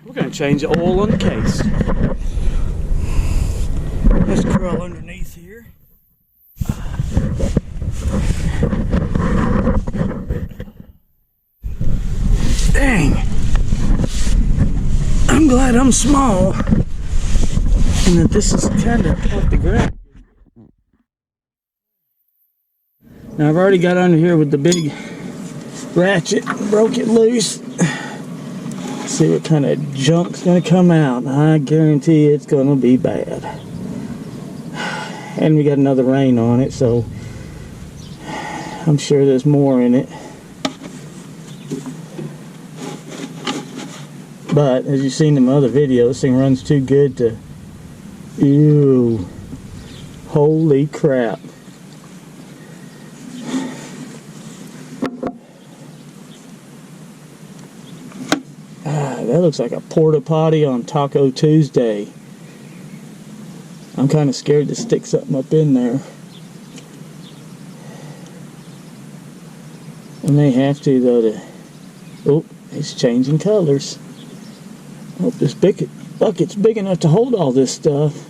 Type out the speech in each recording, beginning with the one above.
We're going to change the oil on the case. Let's crawl underneath here. Dang. I'm glad I'm small and that this is kind of off the ground. Now I've already got under here with the big ratchet, broke it loose. See what kind of junk's gonna come out. I guarantee it's gonna be bad. And we got another rain on it, so I'm sure there's more in it. But as you've seen in my other video, this thing runs too good to. Ew. Holy crap. That looks like a porta potty on Taco Tuesday. I'm kind of scared to stick something up in there. I may have to though. Oh, it's changing colors. I hope this bucket's big enough to hold all this stuff.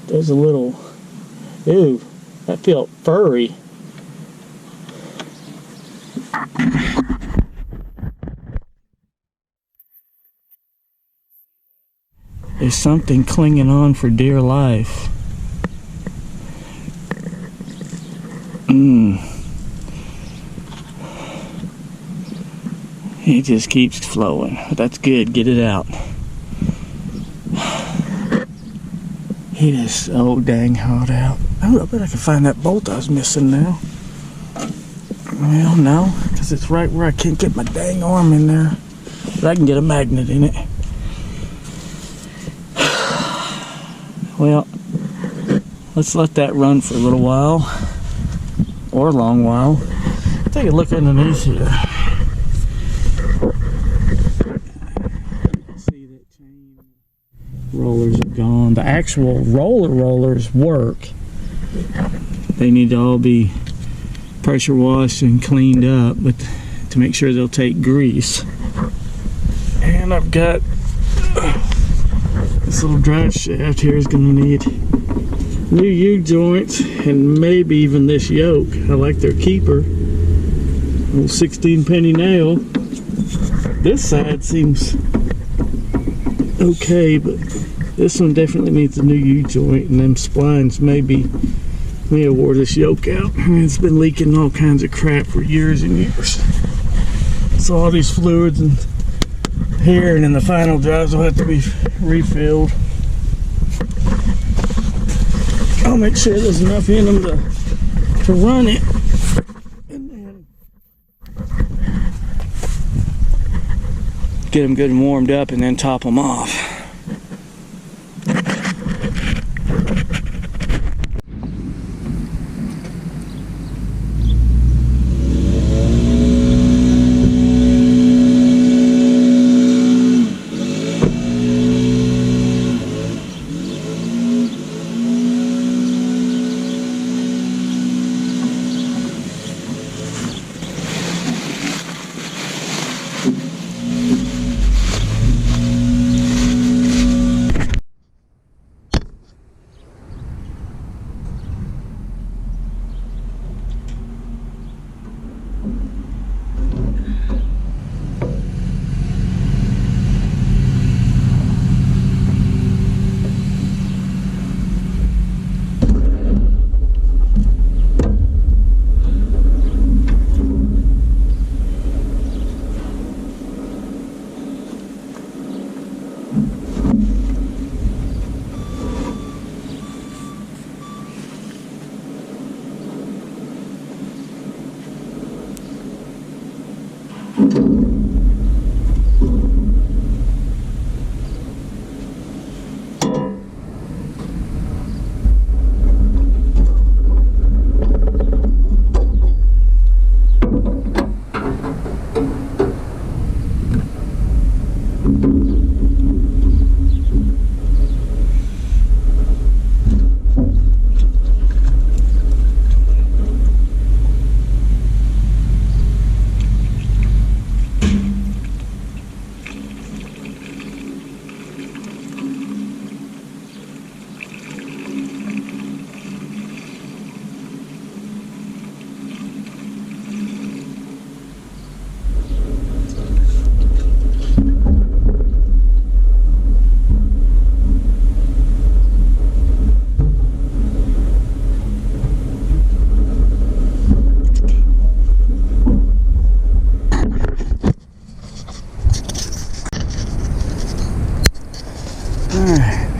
There's a little. Ew, that felt furry. There's something clinging on for dear life. It just keeps flowing. But that's good. Get it out. It is so dang hot out. Oh, I bet I can find that bolt I was missing now. Well, no, because it's right where I can't get my dang arm in there. But I can get a magnet in it. Well, let's let that run for a little while, or a long while. Take a look underneath here. See that chain rollers are gone. The actual rollers work. They need to all be pressure washed and cleaned up, but to make sure they'll take grease. And I've got this little drive shaft here is going to need new U-joints and maybe even this yoke. I like their keeper. Little 16 penny nail. This side seems okay, but this one definitely needs a new U-joint, and them splines maybe may have wore this yoke out. It's been leaking all kinds of crap for years and years. So all these fluids and here and in the final drives will have to be refilled. I'll make sure there's enough in them to run it, and then get them good and warmed up, and then top them off. Alright.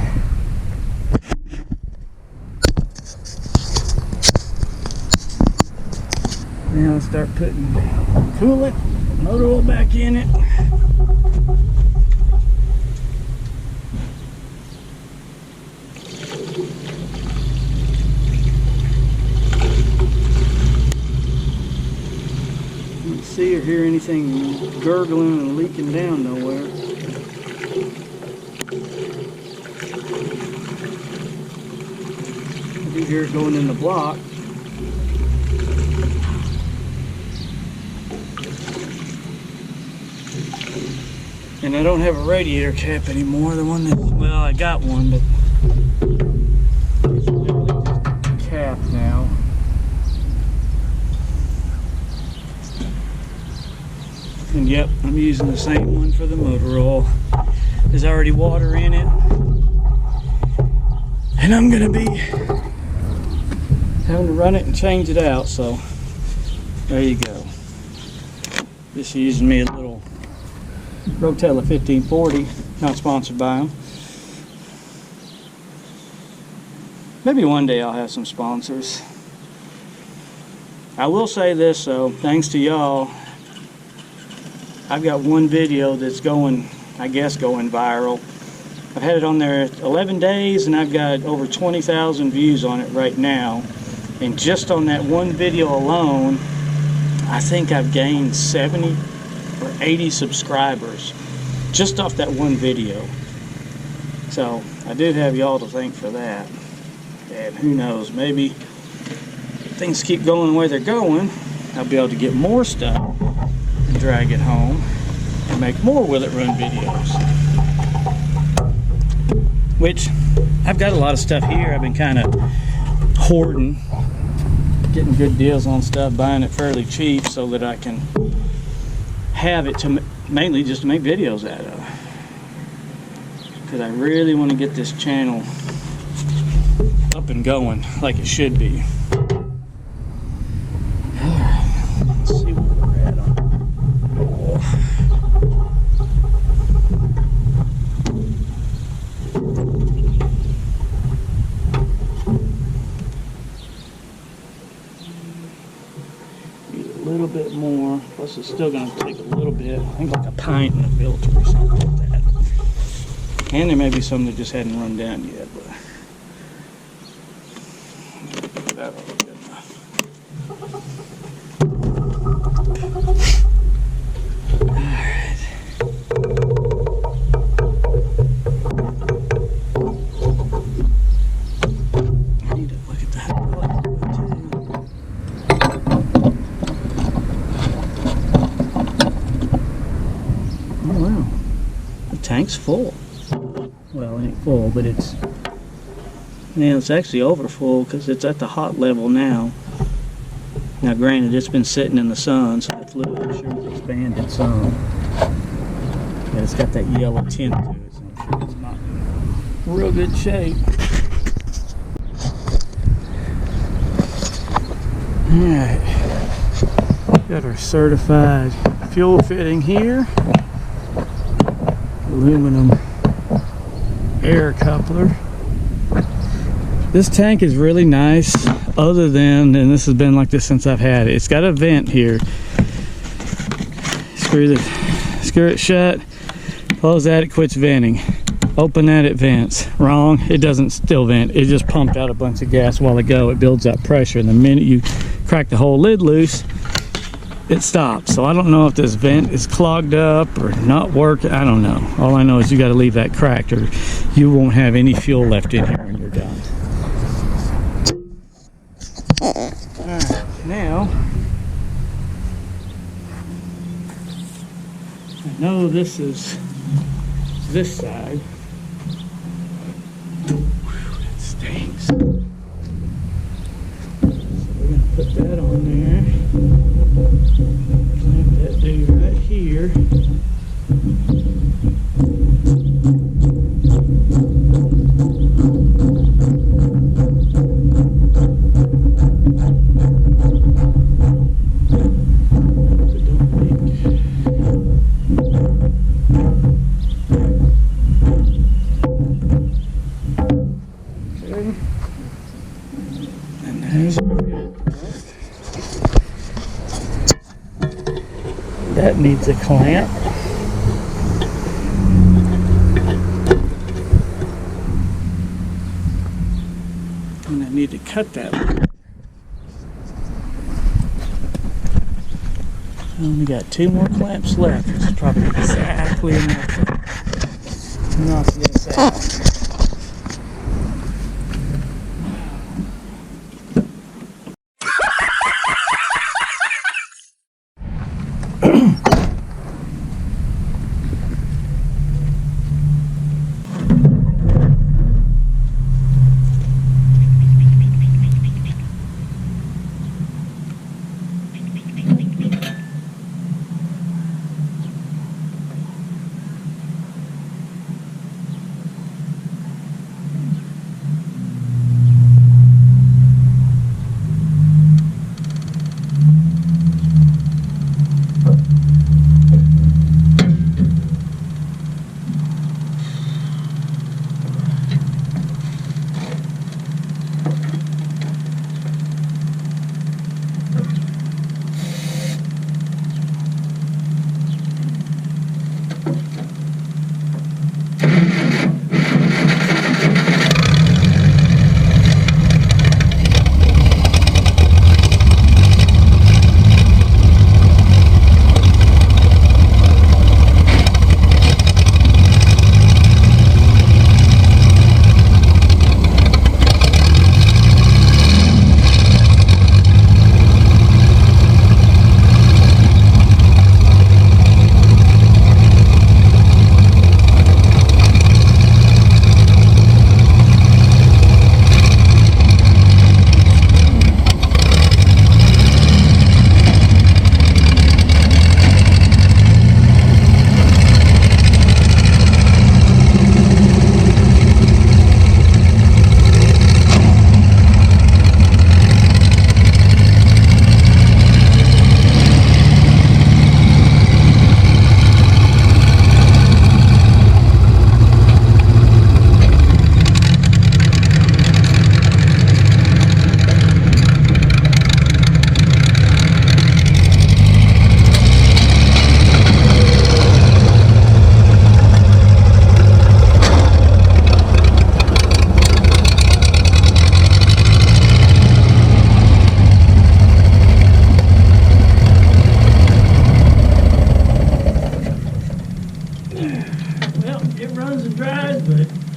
Now I'll start putting coolant, motor oil back in it. Don't see or hear anything gurgling and leaking down nowhere. I do hear it going in the block. And I don't have a radiator cap anymore. The one that, well, I got one, but it's literally just a cap now. And yep, I'm using the same one for the motor oil. There's already water in it. And I'm gonna be having to run it and change it out, so there you go. This is using me a little Rotella 1540, not sponsored by them. Maybe one day I'll have some sponsors. I will say this though, thanks to y'all, I've got one video that's going, I guess going viral. I've had it on there 11 days and I've got over 20,000 views on it right now. And just on that one video alone, I think I've gained 70 or 80 subscribers just off that one video. So I do have y'all to thank for that. And who knows, maybe if things keep going the way they're going, I'll be able to get more stuff and drag it home and make more Will It Run videos. Which I've got a lot of stuff here. I've been kind of hoarding, getting good deals on stuff, buying it fairly cheap so that I can have it to mainly just to make videos out of, because I really want to get this channel up and going like it should be. Alright, let's see where we're at on a little bit more, plus it's still going to take a little bit, I think like a pint in a filter or something like that. And there may be some that just hadn't run down yet, but that ought to be good enough. Alright. I need to look at that too. Oh wow, the tank's full. Well, it ain't full, but it's actually over full because it's at the hot level now. Now granted, it's been sitting in the sun, so the fluid I'm sure has expanded some. But it's got that yellow tint to it, so I'm sure it's not in real good shape. Alright, got our certified fuel fitting here. Aluminum air coupler. This tank is really nice, other than, and this has been like this since I've had it, it's got a vent here. Screw it shut, close that, it quits venting. Open that, it vents. Wrong, it doesn't still vent. It just pumped out a bunch of gas a while ago. It builds up pressure, and the minute you crack the whole lid loose, it stops. So I don't know if this vent is clogged up or not working. I don't know. All I know is you got to leave that cracked or you won't have any fuel left in here when you're done. Alright, now I know this is this side. Whew, it stinks. So we're going to put that on there. Clamp that dude right here. that needs a clamp. And I need to cut that one. I only got 2 more clamps left, which is probably exactly enough to knock this out.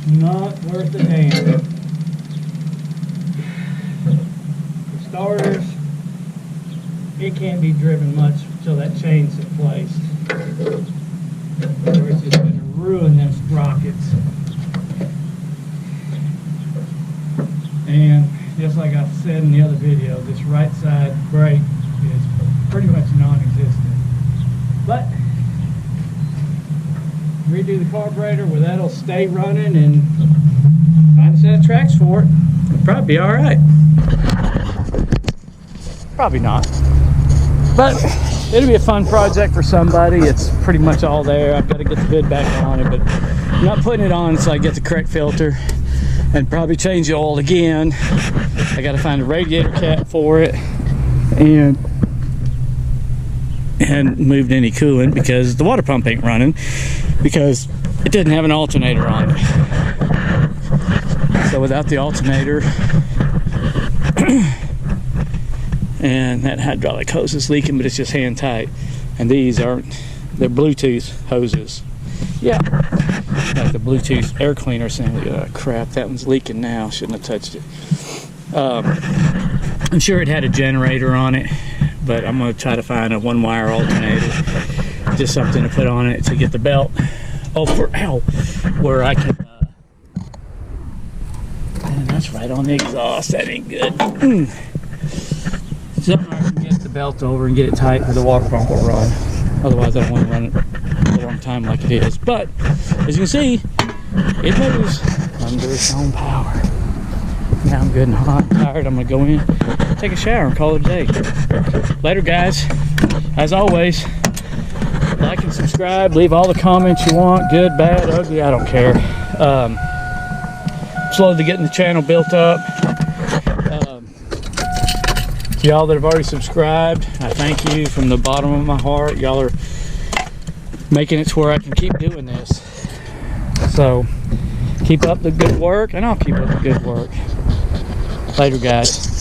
Not worth a damn. For starters, it can't be driven much until that chain's in place, or it's just going to ruin them sprockets. And just like I said in the other video, this right side brake is pretty much non-existent. But redo the carburetor where that'll stay running and find a set of tracks for it. It'll probably be alright. Probably not. But it'll be a fun project for somebody. It's pretty much all there. I've got to get the hood back on it, but I'm not putting it on until I get the correct filter and probably change the oil again. I got to find a radiator cap for it and moved any coolant because the water pump ain't running because it didn't have an alternator on it. So without the alternator and that hydraulic hose is leaking, but it's just hand tight, and these aren't, they're Bluetooth hoses. Yeah, like the Bluetooth air cleaner saying, crap, that one's leaking now, shouldn't have touched it. I'm sure it had a generator on it, but I'm going to try to find a 1-wire alternator, just something to put on it to get the belt over, where I can, and that's right on the exhaust, that ain't good. Something I can get the belt over and get it tight where the water pump will run. Otherwise I don't want to run it a long time like it is. But, as you can see, it moves under its own power. Now I'm good and hot and tired. I'm going to go in, take a shower, and call it a day. Later, guys. As always, like and subscribe. Leave all the comments you want. Good, bad, ugly, I don't care. Slowly getting the channel built up. To y'all that have already subscribed, I thank you from the bottom of my heart. Y'all are making it to where I can keep doing this. So keep up the good work, and I'll keep up the good work. Later, guys.